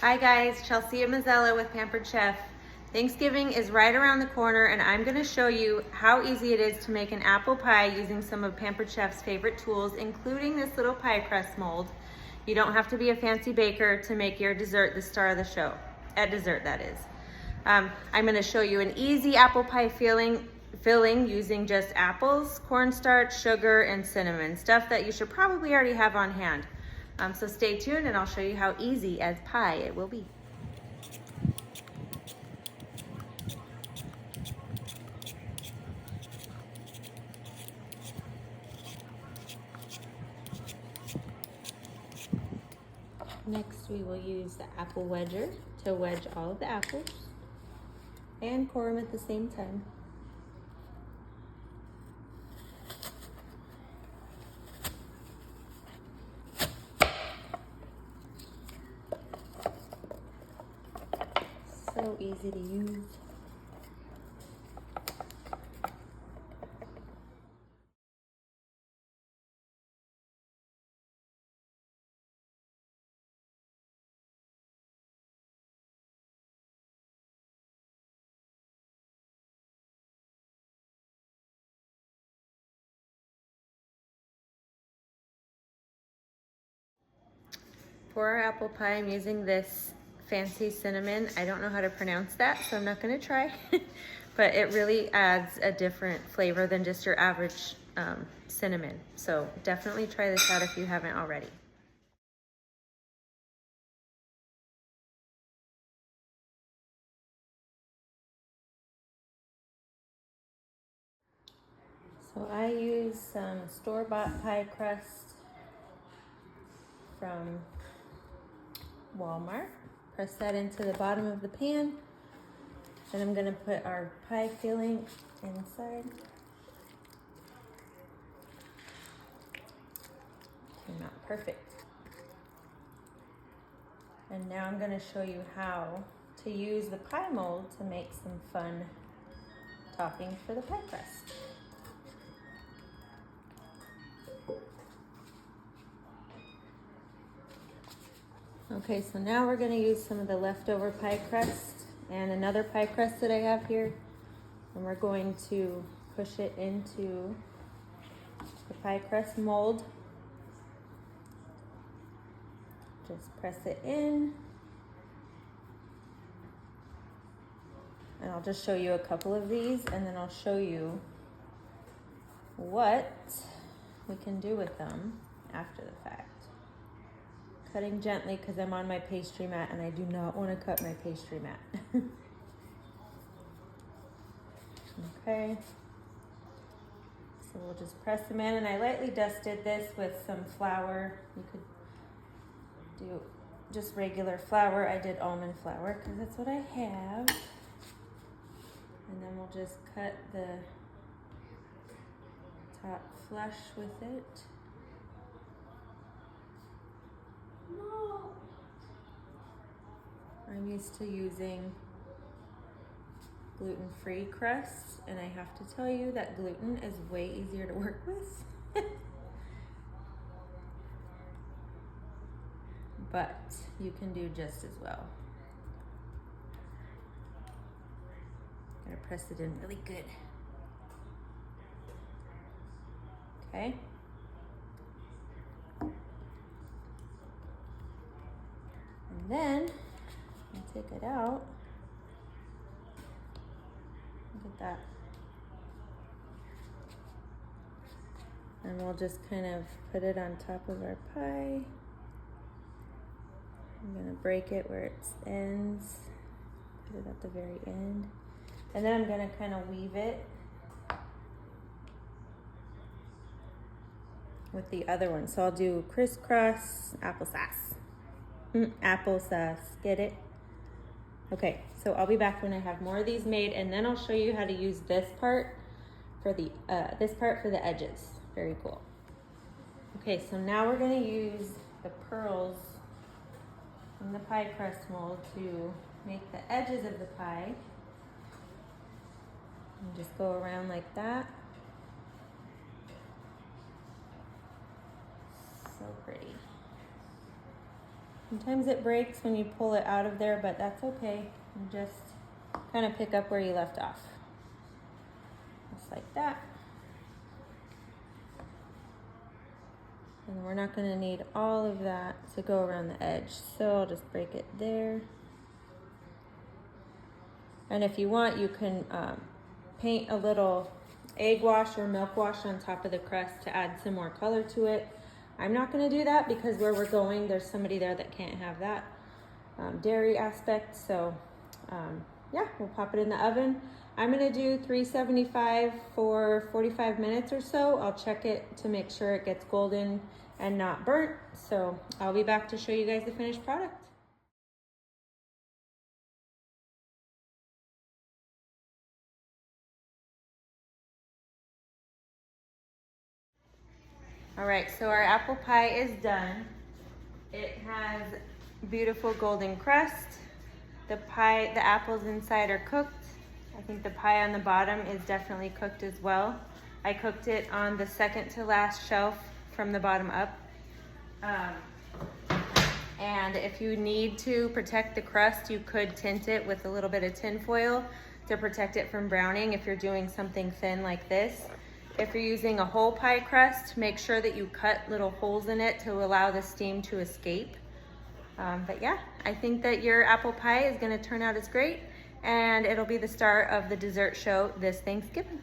Hi guys, Chelsea Mazzella with Pampered Chef. Thanksgiving is right around the corner and I'm going to show you how easy it is to make an apple pie using some of Pampered Chef's favorite tools, including this little pie crust mold. You don't have to be a fancy baker to make your dessert the star of the show. At dessert, that is. I'm going to show you an easy apple pie filling using just apples, cornstarch, sugar, and cinnamon. Stuff that you should probably already have on hand. So stay tuned and I'll show you how easy as pie it will be. Next we will use the apple wedger to wedge all of the apples and core them at the same time. So easy to use. For our apple pie, I'm using this fancy cinnamon. I don't know how to pronounce that, so I'm not gonna try. But it really adds a different flavor than just your average cinnamon. So definitely try this out if you haven't already. So I use some store-bought pie crust from Walmart. Press that into the bottom of the pan. Then I'm gonna put our pie filling inside. Came out perfect. And now I'm gonna show you how to use the pie mold to make some fun toppings for the pie crust. Okay, so now we're gonna use some of the leftover pie crust and another pie crust that I have here. And we're going to push it into the pie crust mold. Just press it in. And I'll just show you a couple of these and then I'll show you what we can do with them after the fact. Cutting gently because I'm on my pastry mat and I do not want to cut my pastry mat. Okay. So we'll just press them in and I lightly dusted this with some flour. You could do just regular flour. I did almond flour because that's what I have. And then we'll just cut the top flush with it. No. I'm used to using gluten-free crust, and I have to tell you that gluten is way easier to work with. But you can do just as well. Gotta press it in really good. Okay. And then I take it out. Look at that. And we'll just kind of put it on top of our pie. I'm gonna break it where it ends. Put it at the very end. And then I'm gonna kind of weave it with the other one. So I'll do crisscross applesauce. Applesauce, get it? Okay, so I'll be back when I have more of these made and then I'll show you how to use this part for the edges. Very cool. Okay, so now we're gonna use the pearls in the pie crust mold to make the edges of the pie. And just go around like that. So pretty. Sometimes it breaks when you pull it out of there, but that's okay. You just kind of pick up where you left off. Just like that. And we're not gonna need all of that to go around the edge, so I'll just break it there. And if you want, you can paint a little egg wash or milk wash on top of the crust to add some more color to it. I'm not gonna do that because where we're going, there's somebody there that can't have that dairy aspect. So yeah, we'll pop it in the oven. I'm gonna do 375 for 45 minutes or so. I'll check it to make sure it gets golden and not burnt. So I'll be back to show you guys the finished product. All right, so our apple pie is done. It has beautiful golden crust. The apples inside are cooked. I think the pie on the bottom is definitely cooked as well. I cooked it on the second to last shelf from the bottom up. And if you need to protect the crust, you could tint it with a little bit of tin foil to protect it from browning if you're doing something thin like this. If you're using a whole pie crust, make sure that you cut little holes in it to allow the steam to escape. But yeah, I think that your apple pie is gonna turn out as great, and it'll be the star of the dessert show this Thanksgiving.